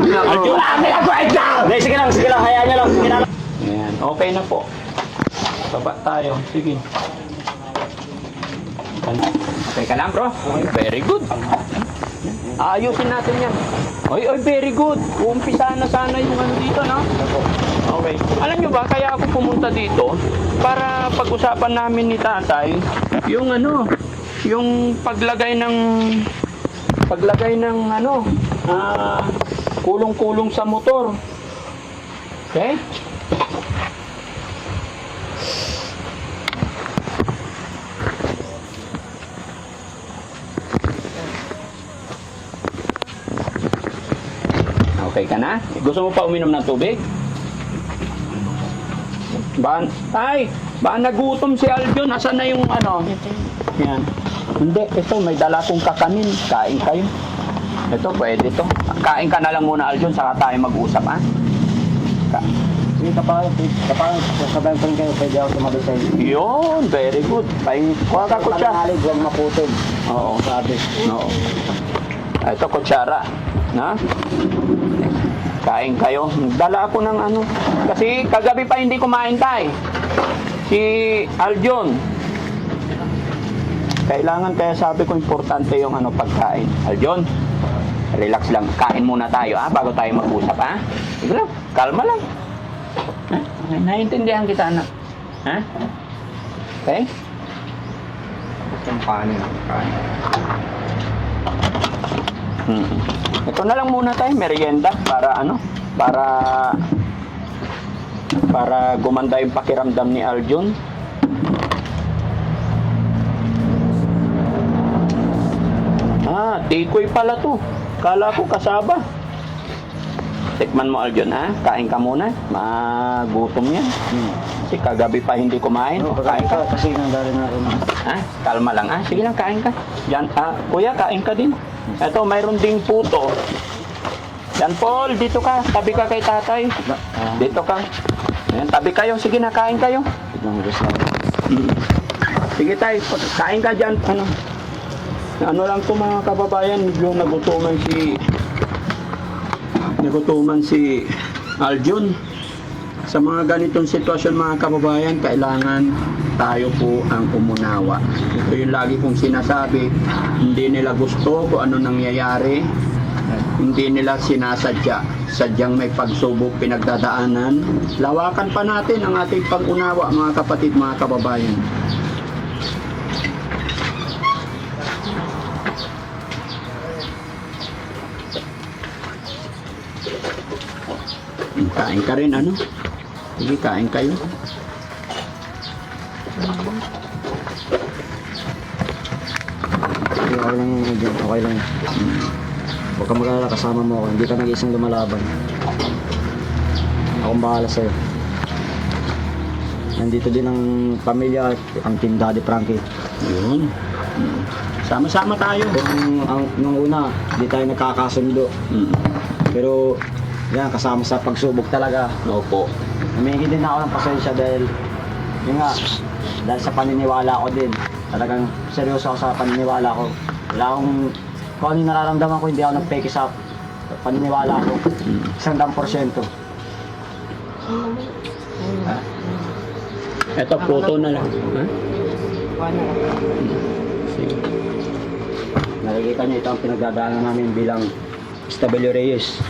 Aljon! Hindi, sige lang, hayaan nyo lang. Sige lang. Ayan, okay na po. Baba tayo, sige. Okay ka lang, bro? Very good. Ayusin natin yan. Oy, very good. Umpisa na sana yung ano dito, no? Okay. Alam nyo ba, kaya ako pumunta dito para pag-usapan namin ni tatay yung ano, yung paglagay ng ano, kulong-kulong sa motor. Okay? Okay ka na? Gusto mo pa uminom ng tubig? Ba nagutom si Aljon. Asan na yung ano? Yan. Hindi, ito may dala kong kakanin. Kain kayo. Ito, pwede to. Kain ka na lang muna, Aljon, saka tayo mag-usap, ha? Sige, sasabayan ko rin kayo, pwede ako tumabi sa inyo. Yun, very good. Kuha ka kutsara. Panalig, huwag maputol. Oo. Sabi. Oo. Ito, kutsara. Na? Kain kayo. Dala ako ng ano. Kasi kagabi pa hindi kumain tayo. Si Aljon. Kailangan, kaya sabi ko importante yung ano pagkain. Aljon, relax lang. Kain muna tayo, bago tayo mag-usap, ha? Sige lang, kalma lang. Ha? Okay, naiintindihan kita, anak. Ha? Okay? Yung kanin. Ito na lang muna tayo, merienda, para ano, para gumanda yung pakiramdam ni Aljon. Tikoy pala to. Kala ko kasaba. Tikman mo, Aljon, ha? Kain ka muna. Magutom yan. Kasi kagabi pa hindi kumain. Kain ka. Kasi nandali na rin. Ha? Kalma lang, ha? Sige lang, kain ka. Yan, kuya, kain ka din. Ito, mayroon ding puto. Yan, Paul, dito ka. Tabi ka kay tatay. Dito ka. Ayan, tabi kayo. Sige na, kain kayo. Sige tayo, kain ka dyan. Ano lang to mga kababayan, medyo nagutuman si Aljon. Sa mga ganitong sitwasyon mga kababayan, kailangan tayo po ang umunawa. Ito yung lagi kong sinasabi, hindi nila gusto kung ano nangyayari, hindi nila sinasadya. Sadyang may pagsubok pinagdadaanan. Lawakan pa natin ang ating pag-unawa mga kapatid, mga kababayan. Kain ka rin, ano? Sige, kain kayo. Okay lang dyan, okay lang. Huwag ka mag-alala, kasama mo ako. Hindi ka nag-iisang lumalaban. Akong bahala sa'yo. Nandito din ang pamilya, ang Team Daddy Frankie. Yun. Sama-sama tayo. Nung una, di tayo nagkakasundo. Pero, yan, kasama sa pagsubok talaga. Opo. Humingi din ako ng pasensya dahil, yun nga, dahil sa paniniwala ko din. Talagang seryoso ako sa paniniwala ko. Wala akong, kung ano yung nararamdaman ko, hindi ako nagpeke sa paniniwala ko. 100%. Ito, puto na lang. Ha? Sige. Nakikita niyo ito ang pinagdadaanan namin bilang SW Reyes.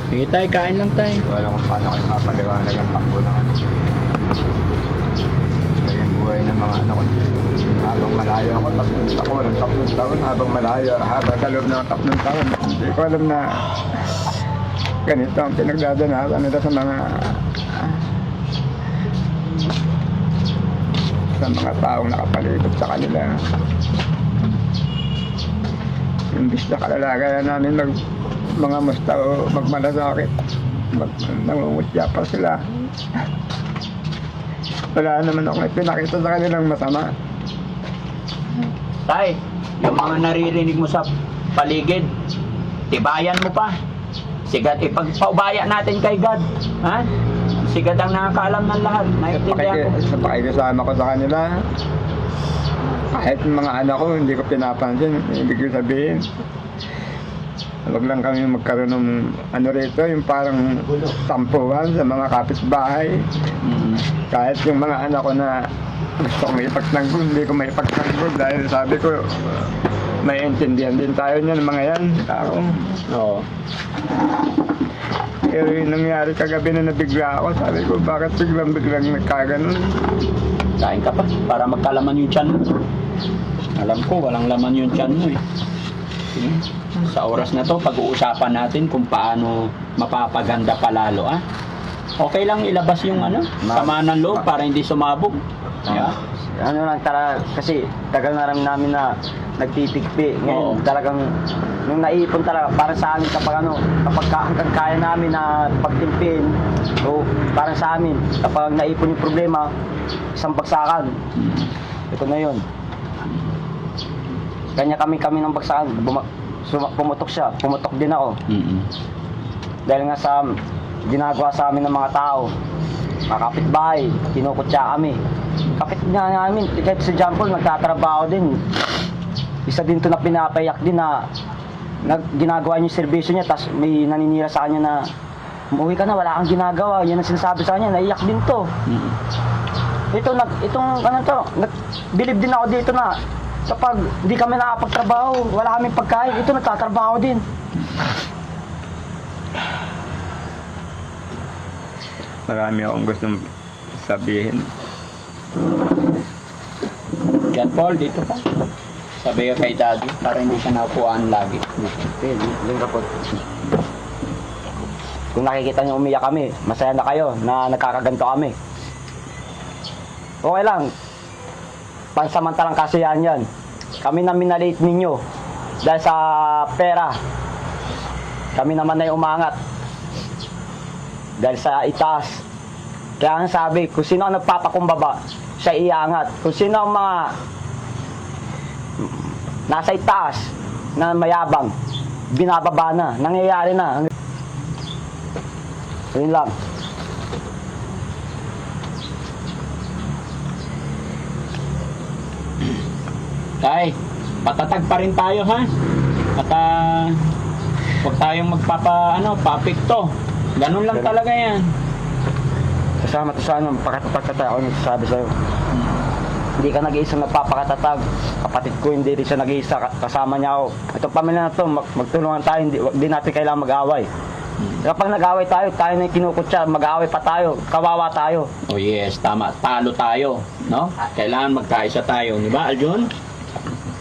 Sige tayo, kain lang tayo. Wala kung paano kayo mapaliwanag ang takbo ng ano. Kaya yung buhay ng mga anak ko. Habang malayo ako, 3 taon, habang malayo, habang sa loob ng 3 taon. Hindi ko alam na ganito ang pinagdadanasan nila sa mga taong nakapalibot sa kanila. Imbis na kalalagayan namin mga musta o magmalasakit, nangungutya pa sila. Wala naman akong pinakita sa kanilang masama. Tay, yung mga naririnig mo sa paligid, tibayan mo pa. Si God, ipagpaubaya natin kay God. Ha? Si God ang nakakaalam ng lahat. Naintindihan ko. Sa pakikisama ko sa kanila, kahit yung mga anak ko, hindi ko pinapansin. Ibig ko sabihin, huwag lang kami magkaroon ng ano rito, yung parang tampuhan sa mga kapitbahay. Kahit yung mga anak ko na gusto kong ipagtanggol, hindi ko may ipagtanggol dahil sabi ko, may intindihan din tayo niyan, mga yan, tao. Oo. Pero yung nangyari kagabi na nabigla ako, sabi ko, bakit biglang nagkaganon? Kain ka pa para magkalaman yung tiyan mo. Alam ko, walang laman yung tiyan mo eh. Sige. Sa oras na to, pag-uusapan natin kung paano mapapaganda palalo, ah. Okay lang ilabas yung sama ng loob para hindi sumabog. Yeah. Ano lang kasi tagal na rin namin na nagtitikpi. Ngayon Oo. talagang nung naipon talaga para sa amin kapag hanggang kaya namin na pagtimpin o para sa amin kapag naipon yung problema isang bagsakan. Ito na yun. Kanya kami ng bagsakan. Pumutok siya, pumutok din ako. Dahil nga sa ginagawa sa amin ng mga tao, mga kapitbahay, kinukutya kami. Kapit nga namin, kahit si John Paul nagtatrabaho din. Isa din to na pinapayak din na ginagawa niya yung serbisyo niya, tapos may naninira sa kanya na umuwi ka na, wala kang ginagawa. Yan ang sinasabi sa kanya, naiyak din to. Bilib din ako dito na kapag hindi kami nakapagtrabaho, wala kaming pagkain, ito nagtatrabaho din. Marami akong gustong sabihin. Yan Paul, dito pa. Sabi ka kay Daddy para hindi ka naupuan lagi. Okay, yung kapot. Kung nakikita niyo umiyak kami, masaya na kayo na nagkakaganto kami. Okay lang. Pansamantalang kasiyahan yan. Kami na minaliit ninyo dahil sa pera. Kami naman ay umangat dahil sa itaas. Kaya ang sabi, kung sino ang nagpapakumbaba, siya iangat. Kung sino ang mga nasa itaas na mayabang, binababa na, nangyayari na. So yun lang. Tay, patatag pa rin tayo ha. At huwag tayong papikto. Ganun lang talaga yan. Kasama to sa pakatatatag ako nagsasabi sa'yo. Hindi ka nag-iisang nagpapakatatag. Kapatid ko hindi rin siya nag-iisa. Kasama niya ako. Itong pamilya na to, magtulungan tayo. Hindi natin kailangan mag-away. Kapag nag-away tayo na yung kinukutya, mag-away pa tayo. Kawawa tayo. Oh yes, tama. Talo tayo. No? Kailangan magkaisa tayo. Di ba, Aljun?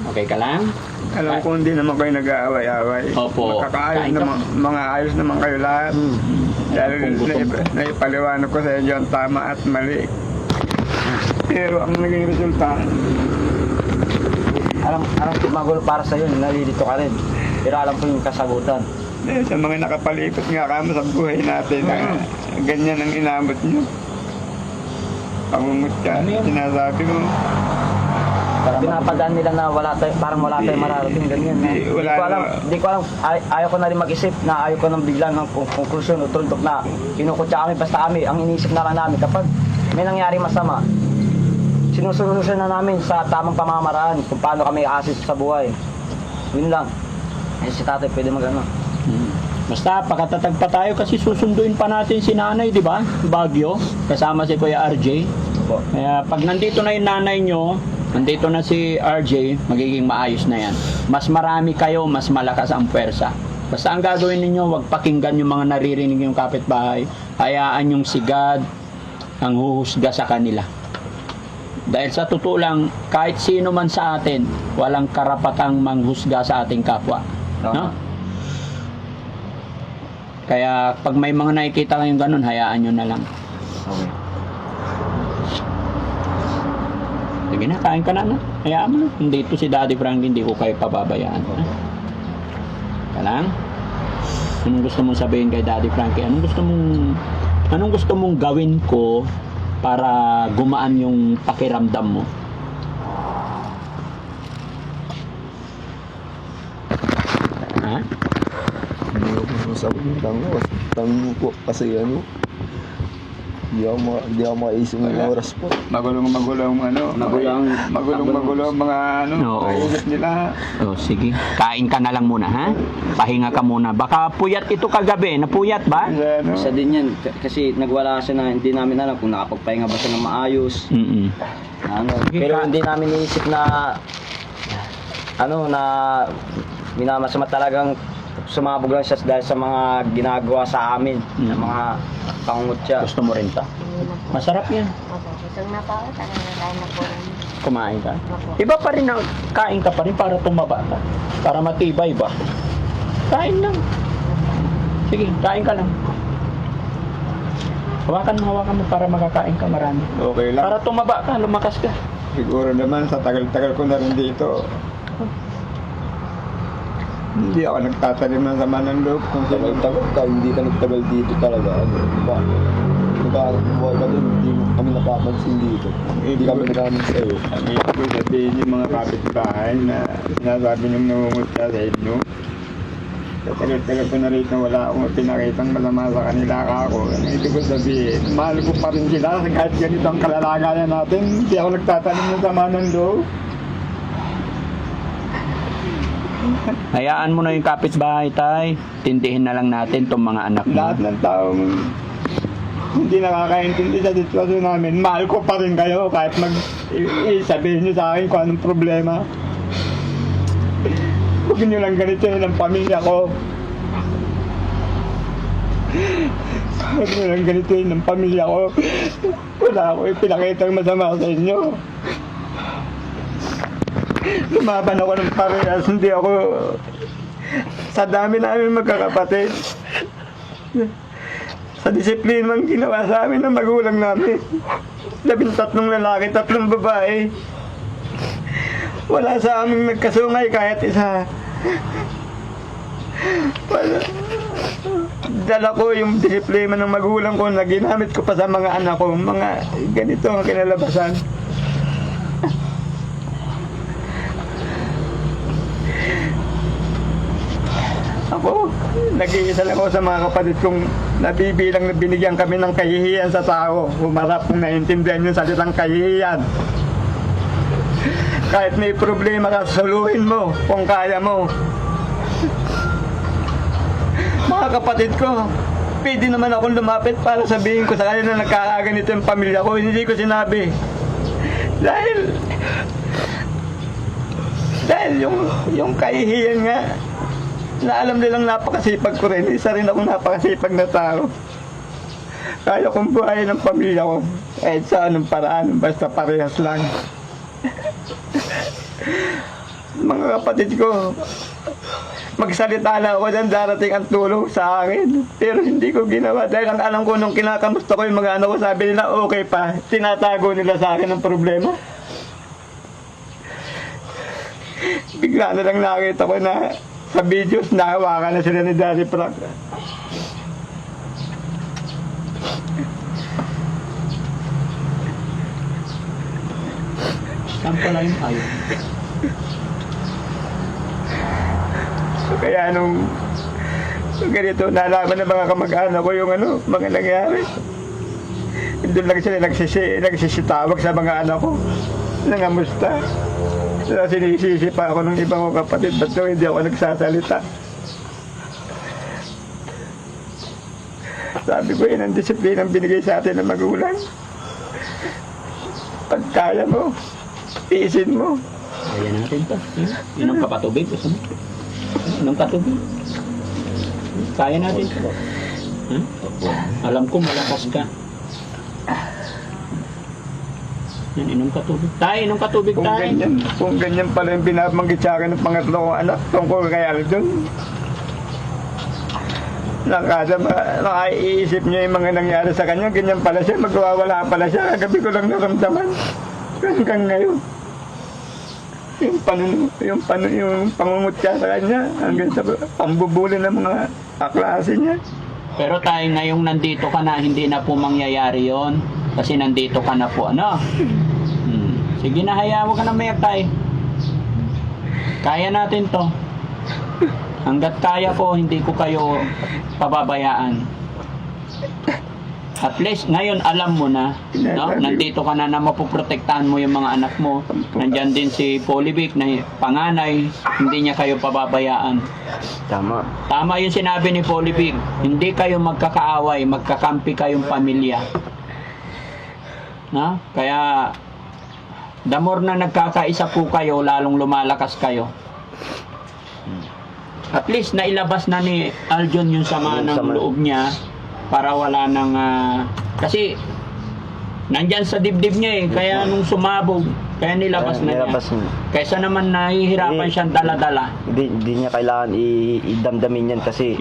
Okay ka lang? Alam ko hindi naman kayo nag-aaway-aaway. Opo. Magkakaayos Kain ka naman, mga ayos naman kayo lahat. Dahil Kung gutom ko. naipaliwanag ko sa inyo ang tama at mali. Pero ang naging resulta, Alam ko magulo para sa'yo, nalilito ka rin. Pero alam ko yung kasagutan. sa mga nakapalipot nga kamo sa buhay natin, ganyan ang inabot nyo. Pangungutya, sinasabi mo. Pinapadaan nila na parang wala tayong mararating, ganyan. Hindi ko alam, ayaw ko na rin mag-isip na ayaw ko nang biglang ng konklusyon o tuldok na kinukutya kami, basta kami, ang iniisip na lang namin kapag may nangyari masama, sinusunod na namin sa tamang pamamaraan kung paano kami assist sa buhay. Yun lang. Si tatay pwede mag-ano. Basta pakatatag pa tayo kasi susunduin pa natin si nanay, di ba? Baguio, kasama si Kuya RJ. Kaya pag nandito na yung nanay nyo, nandito na si RJ, magiging maayos na yan. Mas marami kayo, mas malakas ang pwersa. Basta ang gagawin ninyo, wag pakinggan yung mga naririnig yung kapitbahay. Hayaan yung si God ang huhusga sa kanila. Dahil sa totoo lang, kahit sino man sa atin, walang karapatang manghusga sa ating kapwa. No? Kaya pag may mga nakikita kayong ganun, hayaan nyo na lang. Okay. Sige na, kain ka na. Hayaan mo na. Hindi ito si Daddy Frank, hindi ko kayo pababayaan. Ha? Ka lang? Anong gusto mong sabihin kay Daddy Frankie? Anong gusto mong gawin ko para gumaan yung pakiramdam mo? Ha? sa tango po kasi ano, di ako makaisip ng oras po. Magulong mga Oo. kaisip nila. Oh, sige. Kain ka na lang muna, ha? Pahinga ka muna. Baka puyat ito kagabi. Napuyat ba? Kasi Isa din yan, kasi nagwala siya na hindi namin alam kung nakapagpahinga ba siya ng maayos. Mm-mm. Sige, Pero hindi namin iisip na na minamasama talagang sumabog lang siya dahil sa mga ginagawa sa amin, ng mga pangungutya. Gusto mo rin to? Masarap yan. Opo, busog na po ako. Talagang nakain na po rin. Kumain ka. Opo. Iba pa rin ang kain ka pa rin para tumaba ka. Para matibay ba? Kain lang. Sige, kain ka lang. Hawakan mo para makakain ka marami. okay lang. Para tumaba ka, lumakas ka. Siguro naman sa tagal-tagal ko na rin dito, hindi ako nagtatanim ng sama ng loob kung sino. Tagal ka, hindi ka nagtagal dito talaga. Ano, diba? Nagkakabuhay ka doon, hindi mo kami napapansin dito. Hindi kami nagkamin sa'yo. Ang ibig ko sabihin yung mga kapitbahay na sinasabi niyong namumutya sa inyo. Sa tagal-tagal ko na rito, wala akong pinakitang masama sa kanila ako. Ang ibig ko sabihin, mahal ko pa rin sila kahit ganito ang kalalagayan natin. Hindi ako nagtatanim ng sama ng loob. Hayaan mo na yung kapitbahay, tay. Tindihin na lang natin tong mga anak mo. Lahat ng taong hindi nakakaintindi sa sitwasyon namin, mahal ko pa rin kayo kahit sabihin niyo sa akin kung anong problema. Huwag niyo lang ganito yun ang pamilya ko. Huwag niyo lang ganito yun ang pamilya ko. Wala ako ipinakitang masama sa inyo. Lumaban ako ng parehas, hindi ako sa dami namin magkakapatid. Sa disiplinang ginawa sa amin ng magulang namin. 13 lalaki, 3 babae. Wala sa aming nagkasungay kahit isa. Wala. Dala ko yung disiplina ng magulang ko na ginamit ko pa sa mga anak ko. Mga ganito ang kinalabasan. Ako, nag-iisa lang ako sa mga kapatid kong nabibilang na binigyan kami ng kahihiyan sa tao. Humarap kung naiintindihan yung salitang kahihiyan. Kahit may problema ka, soluhin mo kung kaya mo. Mga kapatid ko, pwede naman akong lumapit para sabihin ko sa kanila na nagkakaganito yung pamilya ko. Hindi ko sinabi. Dahil yung kahihiyan nga, na alam nilang napakasipag ko rin. Isa rin akong napakasipag na tao. Kaya kong buhayin ng pamilya ko. Kahit sa anong paraan, basta parehas lang. Mga kapatid ko, magsalita na ako dyan, darating ang tulong sa akin. Pero hindi ko ginawa dahil ang alam ko nung kinakamusta ko yung mga anak ko, sabi nila okay pa. Tinatago nila sa akin ang problema. Bigla na lang nakita ko na sa videos nahawakan na sila ni Daddy Frank. Saan pala yung ayaw? Kaya nung ganito, nalaman ng mga kamag-anak ko yung mga nangyari. Doon lang sila nagsisitawag sa mga anak ko. Nangamusta. Sinisisi pa ako ng ibang ko kapatid, ba't daw hindi ako nagsasalita? Sabi ko, yun ang disiplina ang binigay sa atin ng magulang. Pag kaya mo, tiisin mo. Kaya natin to. Inom ka pa tubig. Gusto mo? Inom ka tubig. Kaya natin to. Huh? Alam ko malakas ka. Yan, inom ka tubig. Tayo, inom ka tubig tayo. Kung ganyan pala yung binabanggit sa akin ng pangatlo kong anak, tungkol kay Aljon. Nakaiisip niya yung mga nangyari sa kanya, ganyan pala siya, magwawala pala siya. Kagabi ko lang naramdaman. Hanggang ngayon. Yung pangungutya sa kanya, hanggang sa pambubuli ng mga kaklase niya. Pero tayo ngayong nandito ka na, hindi na po mangyayari yon. Kasi nandito ka na po, ano? Sige na, hayaan mo ka na mayak tayo. Kaya natin to. Hanggat kaya ko, hindi ko kayo pababayaan. At least, ngayon alam mo na, no? Nandito ka na mapoprotektahan mo yung mga anak mo. Nandyan din si Polivic na panganay, hindi niya kayo pababayaan. Tama. Tama yung sinabi ni Polivic, hindi kayo magkakaaway, magkakampi kayong pamilya. Na? Kaya, the more na nagkakaisa po kayo, lalong lumalakas kayo. At least nailabas na ni Aljon yung sama Yung ng sama. loob niya para wala nang kasi nandyan sa dibdib niya eh, kaya nung sumabog kaya nilabas na niya. Nilabas niya. Kaysa naman nahihirapan Hindi. siyang dala-dala. Hindi niya kailangan idamdamin yan kasi